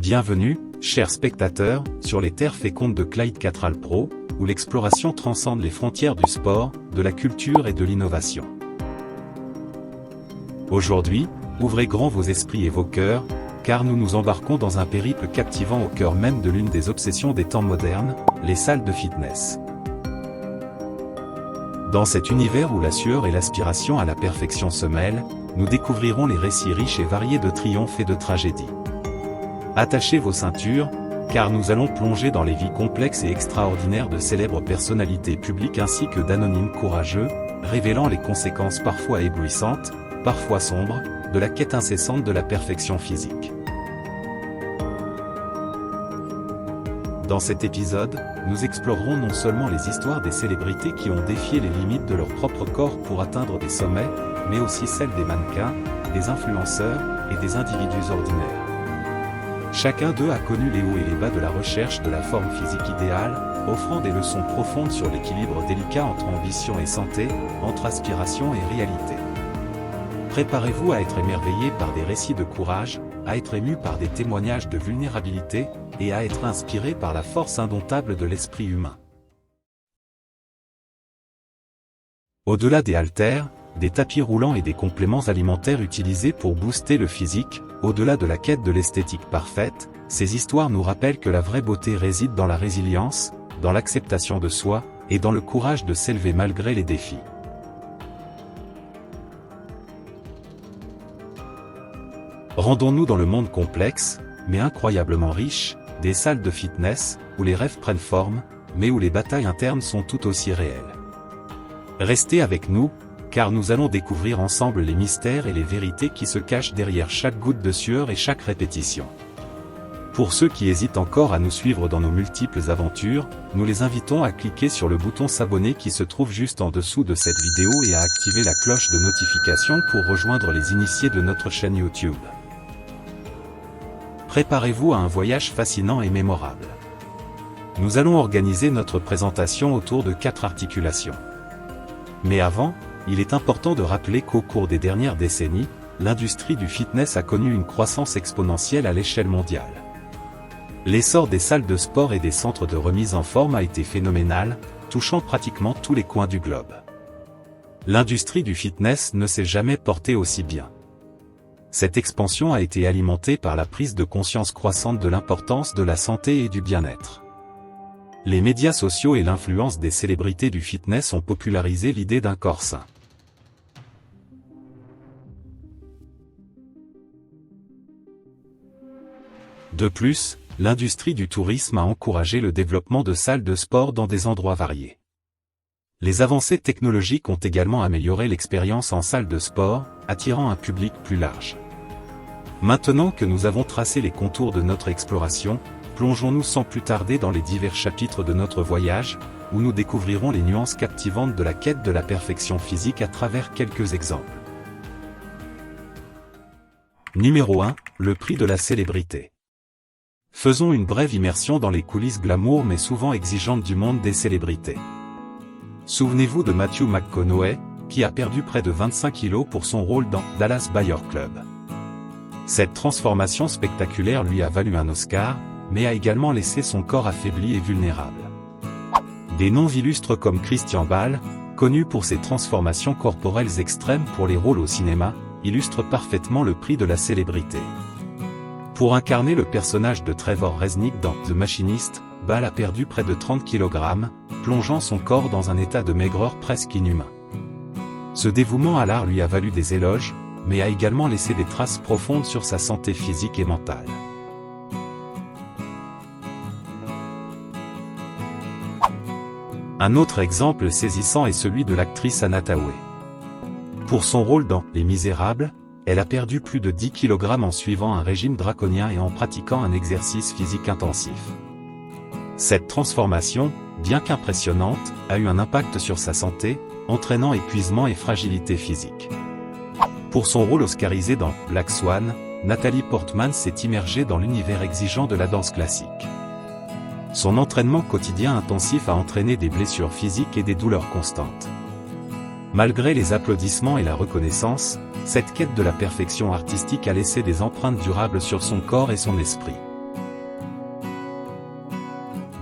Bienvenue, chers spectateurs, sur les terres fécondes de Clyde Cattrall Pro, où l'exploration transcende les frontières du sport, de la culture et de l'innovation. Aujourd'hui, ouvrez grand vos esprits et vos cœurs, car nous nous embarquons dans un périple captivant au cœur même de l'une des obsessions des temps modernes, les salles de fitness. Dans cet univers où la sueur et l'aspiration à la perfection se mêlent, nous découvrirons les récits riches et variés de triomphes et de tragédies. Attachez vos ceintures, car nous allons plonger dans les vies complexes et extraordinaires de célèbres personnalités publiques ainsi que d'anonymes courageux, révélant les conséquences parfois éblouissantes, parfois sombres, de la quête incessante de la perfection physique. Dans cet épisode, nous explorerons non seulement les histoires des célébrités qui ont défié les limites de leur propre corps pour atteindre des sommets, mais aussi celles des mannequins, des influenceurs et des individus ordinaires. Chacun d'eux a connu les hauts et les bas de la recherche de la forme physique idéale, offrant des leçons profondes sur l'équilibre délicat entre ambition et santé, entre aspiration et réalité. Préparez-vous à être émerveillé par des récits de courage, à être ému par des témoignages de vulnérabilité, et à être inspiré par la force indomptable de l'esprit humain. Au-delà des haltères, des tapis roulants et des compléments alimentaires utilisés pour booster le physique, au-delà de la quête de l'esthétique parfaite, ces histoires nous rappellent que la vraie beauté réside dans la résilience, dans l'acceptation de soi, et dans le courage de s'élever malgré les défis. Rendons-nous dans le monde complexe, mais incroyablement riche, des salles de fitness, où les rêves prennent forme, mais où les batailles internes sont tout aussi réelles. Restez avec nous, car nous allons découvrir ensemble les mystères et les vérités qui se cachent derrière chaque goutte de sueur et chaque répétition. Pour ceux qui hésitent encore à nous suivre dans nos multiples aventures, nous les invitons à cliquer sur le bouton s'abonner qui se trouve juste en dessous de cette vidéo et à activer la cloche de notification pour rejoindre les initiés de notre chaîne YouTube. Préparez-vous à un voyage fascinant et mémorable. Nous allons organiser notre présentation autour de 4 articulations. Mais avant, il est important de rappeler qu'au cours des dernières décennies, l'industrie du fitness a connu une croissance exponentielle à l'échelle mondiale. L'essor des salles de sport et des centres de remise en forme a été phénoménal, touchant pratiquement tous les coins du globe. L'industrie du fitness ne s'est jamais portée aussi bien. Cette expansion a été alimentée par la prise de conscience croissante de l'importance de la santé et du bien-être. Les médias sociaux et l'influence des célébrités du fitness ont popularisé l'idée d'un corps sain. De plus, l'industrie du tourisme a encouragé le développement de salles de sport dans des endroits variés. Les avancées technologiques ont également amélioré l'expérience en salle de sport, attirant un public plus large. Maintenant que nous avons tracé les contours de notre exploration, plongeons-nous sans plus tarder dans les divers chapitres de notre voyage, où nous découvrirons les nuances captivantes de la quête de la perfection physique à travers quelques exemples. Numéro 1, le prix de la célébrité. Faisons une brève immersion dans les coulisses glamour mais souvent exigeantes du monde des célébrités. Souvenez-vous de Matthew McConaughey, qui a perdu près de 25 kilos pour son rôle dans Dallas Buyers Club. Cette transformation spectaculaire lui a valu un Oscar, mais a également laissé son corps affaibli et vulnérable. Des noms illustres comme Christian Bale, connu pour ses transformations corporelles extrêmes pour les rôles au cinéma, illustrent parfaitement le prix de la célébrité. Pour incarner le personnage de Trevor Reznick dans The Machinist, Bale a perdu près de 30 kg, plongeant son corps dans un état de maigreur presque inhumain. Ce dévouement à l'art lui a valu des éloges, mais a également laissé des traces profondes sur sa santé physique et mentale. Un autre exemple saisissant est celui de l'actrice Anna Thaoué. Pour son rôle dans Les Misérables, elle a perdu plus de 10 kg en suivant un régime draconien et en pratiquant un exercice physique intensif. Cette transformation, bien qu'impressionnante, a eu un impact sur sa santé, entraînant épuisement et fragilité physique. Pour son rôle oscarisé dans Black Swan, Nathalie Portman s'est immergée dans l'univers exigeant de la danse classique. Son entraînement quotidien intensif a entraîné des blessures physiques et des douleurs constantes. Malgré les applaudissements et la reconnaissance, cette quête de la perfection artistique a laissé des empreintes durables sur son corps et son esprit.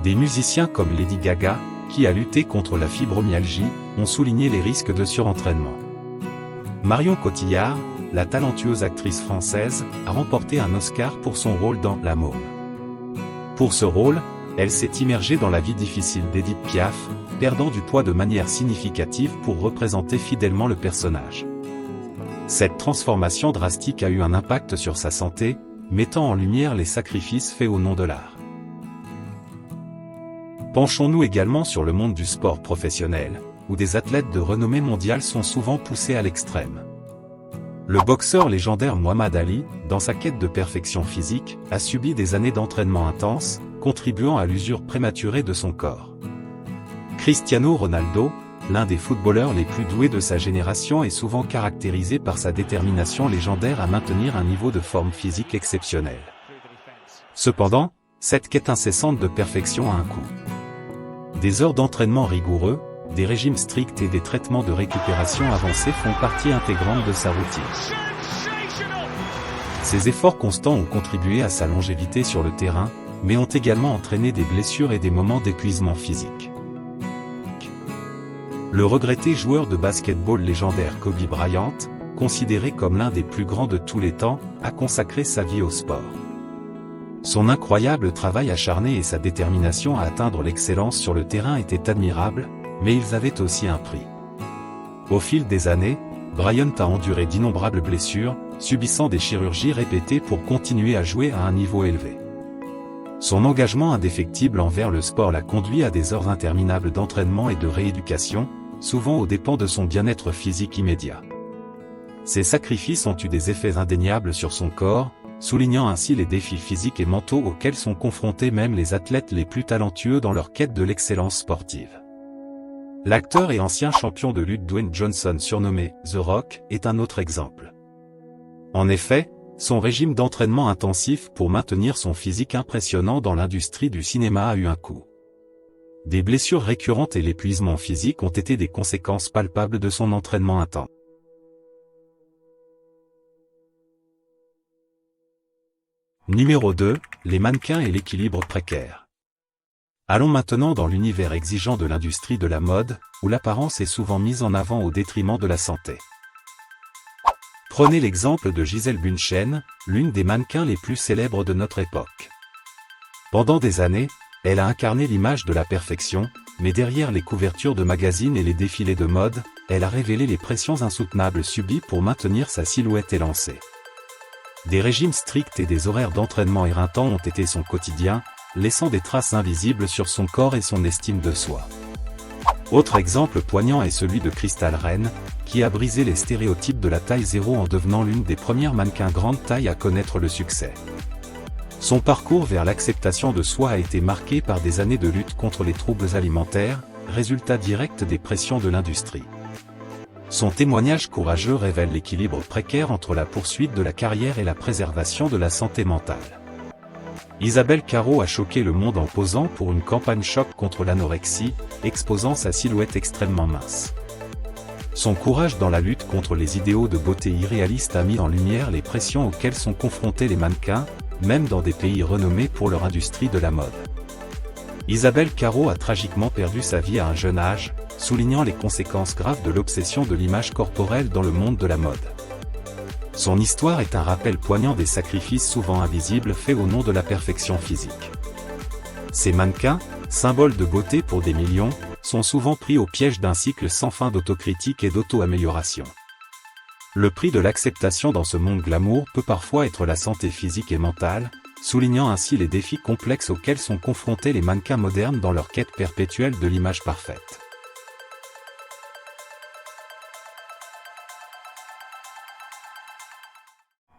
Des musiciens comme Lady Gaga, qui a lutté contre la fibromyalgie, ont souligné les risques de surentraînement. Marion Cotillard, la talentueuse actrice française, a remporté un Oscar pour son rôle dans La Môme. Pour ce rôle, elle s'est immergée dans la vie difficile d'Édith Piaf, perdant du poids de manière significative pour représenter fidèlement le personnage. Cette transformation drastique a eu un impact sur sa santé, mettant en lumière les sacrifices faits au nom de l'art. Penchons-nous également sur le monde du sport professionnel, où des athlètes de renommée mondiale sont souvent poussés à l'extrême. Le boxeur légendaire Muhammad Ali, dans sa quête de perfection physique, a subi des années d'entraînement intense, contribuant à l'usure prématurée de son corps. Cristiano Ronaldo, l'un des footballeurs les plus doués de sa génération, est souvent caractérisé par sa détermination légendaire à maintenir un niveau de forme physique exceptionnel. Cependant, cette quête incessante de perfection a un coût. Des heures d'entraînement rigoureux, des régimes stricts et des traitements de récupération avancés font partie intégrante de sa routine. Ces efforts constants ont contribué à sa longévité sur le terrain, mais ont également entraîné des blessures et des moments d'épuisement physique. Le regretté joueur de basket-ball légendaire Kobe Bryant, considéré comme l'un des plus grands de tous les temps, a consacré sa vie au sport. Son incroyable travail acharné et sa détermination à atteindre l'excellence sur le terrain étaient admirables, mais ils avaient aussi un prix. Au fil des années, Bryant a enduré d'innombrables blessures, subissant des chirurgies répétées pour continuer à jouer à un niveau élevé. Son engagement indéfectible envers le sport l'a conduit à des heures interminables d'entraînement et de rééducation, souvent aux dépens de son bien-être physique immédiat. Ces sacrifices ont eu des effets indéniables sur son corps, soulignant ainsi les défis physiques et mentaux auxquels sont confrontés même les athlètes les plus talentueux dans leur quête de l'excellence sportive. L'acteur et ancien champion de lutte Dwayne Johnson, surnommé The Rock, est un autre exemple. En effet, son régime d'entraînement intensif pour maintenir son physique impressionnant dans l'industrie du cinéma a eu un coût. Des blessures récurrentes et l'épuisement physique ont été des conséquences palpables de son entraînement intense. Numéro 2, les mannequins et l'équilibre précaire. Allons maintenant dans l'univers exigeant de l'industrie de la mode, où l'apparence est souvent mise en avant au détriment de la santé. Prenez l'exemple de Gisèle Bündchen, l'une des mannequins les plus célèbres de notre époque. Pendant des années, elle a incarné l'image de la perfection, mais derrière les couvertures de magazines et les défilés de mode, elle a révélé les pressions insoutenables subies pour maintenir sa silhouette élancée. Des régimes stricts et des horaires d'entraînement éreintants ont été son quotidien, laissant des traces invisibles sur son corps et son estime de soi. Autre exemple poignant est celui de Crystal Reine, qui a brisé les stéréotypes de la taille 0 en devenant l'une des premières mannequins grande taille à connaître le succès. Son parcours vers l'acceptation de soi a été marqué par des années de lutte contre les troubles alimentaires, résultat direct des pressions de l'industrie. Son témoignage courageux révèle l'équilibre précaire entre la poursuite de la carrière et la préservation de la santé mentale. Isabelle Carrot a choqué le monde en posant pour une campagne choc contre l'anorexie, exposant sa silhouette extrêmement mince. Son courage dans la lutte contre les idéaux de beauté irréalistes a mis en lumière les pressions auxquelles sont confrontés les mannequins, même dans des pays renommés pour leur industrie de la mode. Isabelle Carrot a tragiquement perdu sa vie à un jeune âge, soulignant les conséquences graves de l'obsession de l'image corporelle dans le monde de la mode. Son histoire est un rappel poignant des sacrifices souvent invisibles faits au nom de la perfection physique. Ces mannequins, symboles de beauté pour des millions, sont souvent pris au piège d'un cycle sans fin d'autocritique et d'auto-amélioration. Le prix de l'acceptation dans ce monde glamour peut parfois être la santé physique et mentale, soulignant ainsi les défis complexes auxquels sont confrontés les mannequins modernes dans leur quête perpétuelle de l'image parfaite.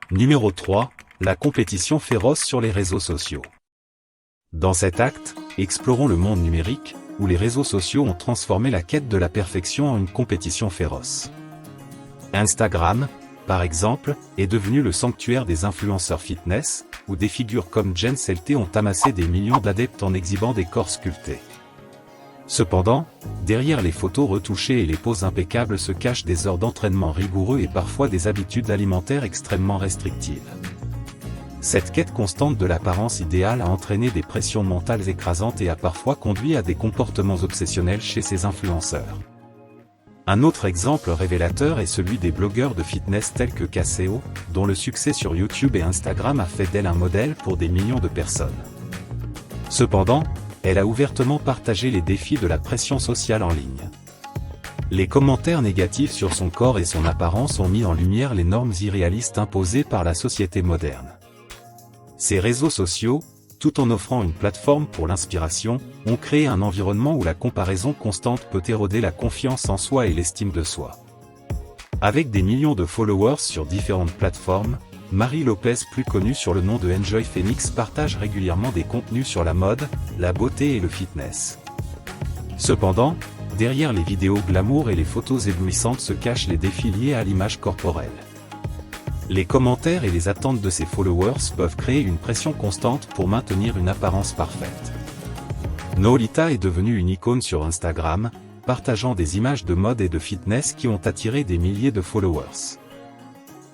Numéro 3, la compétition féroce sur les réseaux sociaux. Dans cet acte, explorons le monde numérique, où les réseaux sociaux ont transformé la quête de la perfection en une compétition féroce. Instagram, par exemple, est devenu le sanctuaire des influenceurs fitness, où des figures comme Jen Selte ont amassé des millions d'adeptes en exhibant des corps sculptés. Cependant, derrière les photos retouchées et les poses impeccables se cachent des heures d'entraînement rigoureux et parfois des habitudes alimentaires extrêmement restrictives. Cette quête constante de l'apparence idéale a entraîné des pressions mentales écrasantes et a parfois conduit à des comportements obsessionnels chez ces influenceurs. Un autre exemple révélateur est celui des blogueurs de fitness tels que Caseo, dont le succès sur YouTube et Instagram a fait d'elle un modèle pour des millions de personnes. Cependant, elle a ouvertement partagé les défis de la pression sociale en ligne. Les commentaires négatifs sur son corps et son apparence ont mis en lumière les normes irréalistes imposées par la société moderne. Ces réseaux sociaux, tout en offrant une plateforme pour l'inspiration, ont créé un environnement où la comparaison constante peut éroder la confiance en soi et l'estime de soi. Avec des millions de followers sur différentes plateformes, Marie Lopez, plus connue sur le nom de Enjoy Phoenix, partage régulièrement des contenus sur la mode, la beauté et le fitness. Cependant, derrière les vidéos glamour et les photos éblouissantes se cachent les défis liés à l'image corporelle. Les commentaires et les attentes de ses followers peuvent créer une pression constante pour maintenir une apparence parfaite. Nolita est devenue une icône sur Instagram, partageant des images de mode et de fitness qui ont attiré des milliers de followers.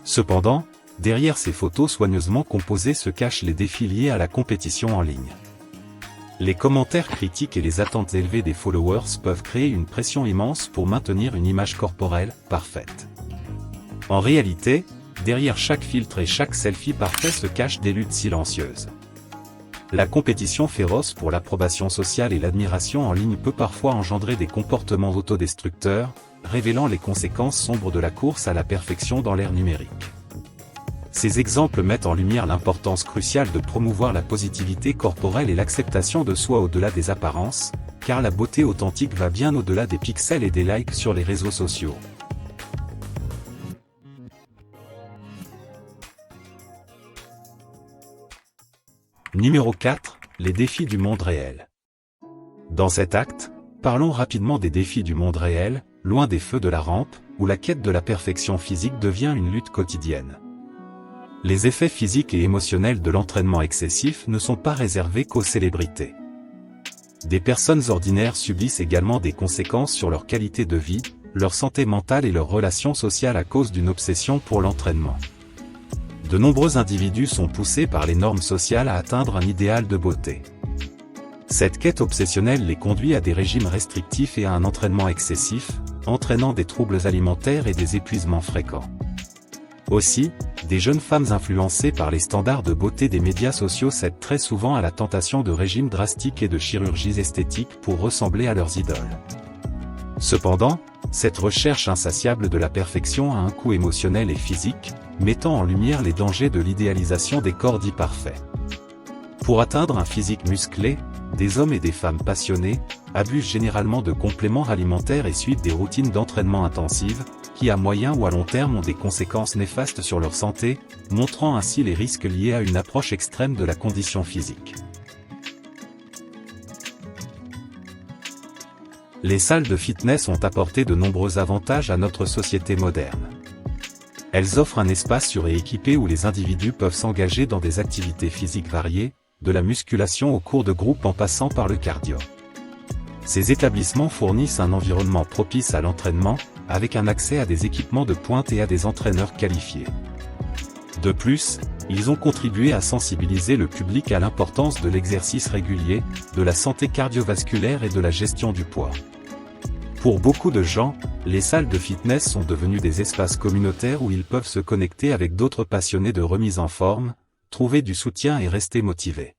Cependant, derrière ces photos soigneusement composées se cachent les défis liés à la compétition en ligne. Les commentaires critiques et les attentes élevées des followers peuvent créer une pression immense pour maintenir une image corporelle parfaite. En réalité, derrière chaque filtre et chaque selfie parfait se cachent des luttes silencieuses. La compétition féroce pour l'approbation sociale et l'admiration en ligne peut parfois engendrer des comportements autodestructeurs, révélant les conséquences sombres de la course à la perfection dans l'ère numérique. Ces exemples mettent en lumière l'importance cruciale de promouvoir la positivité corporelle et l'acceptation de soi au-delà des apparences, car la beauté authentique va bien au-delà des pixels et des likes sur les réseaux sociaux. Numéro 4, les défis du monde réel. Dans cet acte, parlons rapidement des défis du monde réel, loin des feux de la rampe, où la quête de la perfection physique devient une lutte quotidienne. Les effets physiques et émotionnels de l'entraînement excessif ne sont pas réservés qu'aux célébrités. Des personnes ordinaires subissent également des conséquences sur leur qualité de vie, leur santé mentale et leurs relations sociales à cause d'une obsession pour l'entraînement. De nombreux individus sont poussés par les normes sociales à atteindre un idéal de beauté. Cette quête obsessionnelle les conduit à des régimes restrictifs et à un entraînement excessif, entraînant des troubles alimentaires et des épuisements fréquents. Aussi, des jeunes femmes influencées par les standards de beauté des médias sociaux cèdent très souvent à la tentation de régimes drastiques et de chirurgies esthétiques pour ressembler à leurs idoles. Cependant, cette recherche insatiable de la perfection a un coût émotionnel et physique, mettant en lumière les dangers de l'idéalisation des corps dits parfaits. Pour atteindre un physique musclé, des hommes et des femmes passionnés abusent généralement de compléments alimentaires et suivent des routines d'entraînement intensives, qui à moyen ou à long terme ont des conséquences néfastes sur leur santé, montrant ainsi les risques liés à une approche extrême de la condition physique. Les salles de fitness ont apporté de nombreux avantages à notre société moderne. Elles offrent un espace sûr et équipé où les individus peuvent s'engager dans des activités physiques variées, de la musculation aux cours de groupe en passant par le cardio. Ces établissements fournissent un environnement propice à l'entraînement, avec un accès à des équipements de pointe et à des entraîneurs qualifiés. De plus, ils ont contribué à sensibiliser le public à l'importance de l'exercice régulier, de la santé cardiovasculaire et de la gestion du poids. Pour beaucoup de gens, les salles de fitness sont devenues des espaces communautaires où ils peuvent se connecter avec d'autres passionnés de remise en forme, trouver du soutien et rester motivés.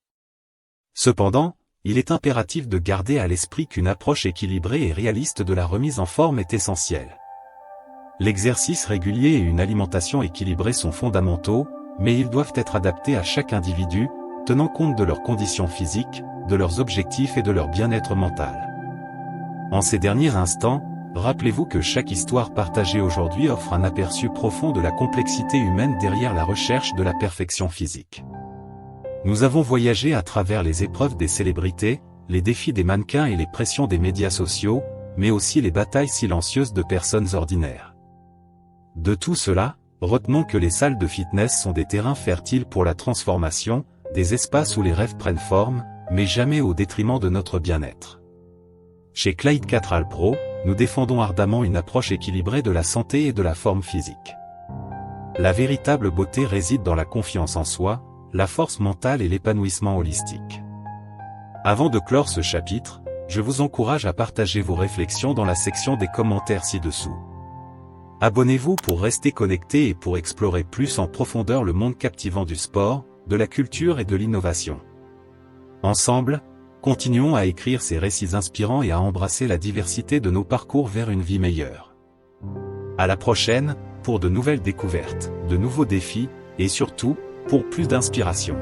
Cependant, il est impératif de garder à l'esprit qu'une approche équilibrée et réaliste de la remise en forme est essentielle. L'exercice régulier et une alimentation équilibrée sont fondamentaux, mais ils doivent être adaptés à chaque individu, tenant compte de leurs conditions physiques, de leurs objectifs et de leur bien-être mental. En ces derniers instants, rappelez-vous que chaque histoire partagée aujourd'hui offre un aperçu profond de la complexité humaine derrière la recherche de la perfection physique. Nous avons voyagé à travers les épreuves des célébrités, les défis des mannequins et les pressions des médias sociaux, mais aussi les batailles silencieuses de personnes ordinaires. De tout cela, retenons que les salles de fitness sont des terrains fertiles pour la transformation, des espaces où les rêves prennent forme, mais jamais au détriment de notre bien-être. Chez Clyde 4 Al Pro, nous défendons ardemment une approche équilibrée de la santé et de la forme physique. La véritable beauté réside dans la confiance en soi, la force mentale et l'épanouissement holistique. Avant de clore ce chapitre, je vous encourage à partager vos réflexions dans la section des commentaires ci-dessous. Abonnez-vous pour rester connecté et pour explorer plus en profondeur le monde captivant du sport, de la culture et de l'innovation. Ensemble, continuons à écrire ces récits inspirants et à embrasser la diversité de nos parcours vers une vie meilleure. À la prochaine, pour de nouvelles découvertes, de nouveaux défis, et surtout, pour plus d'inspiration.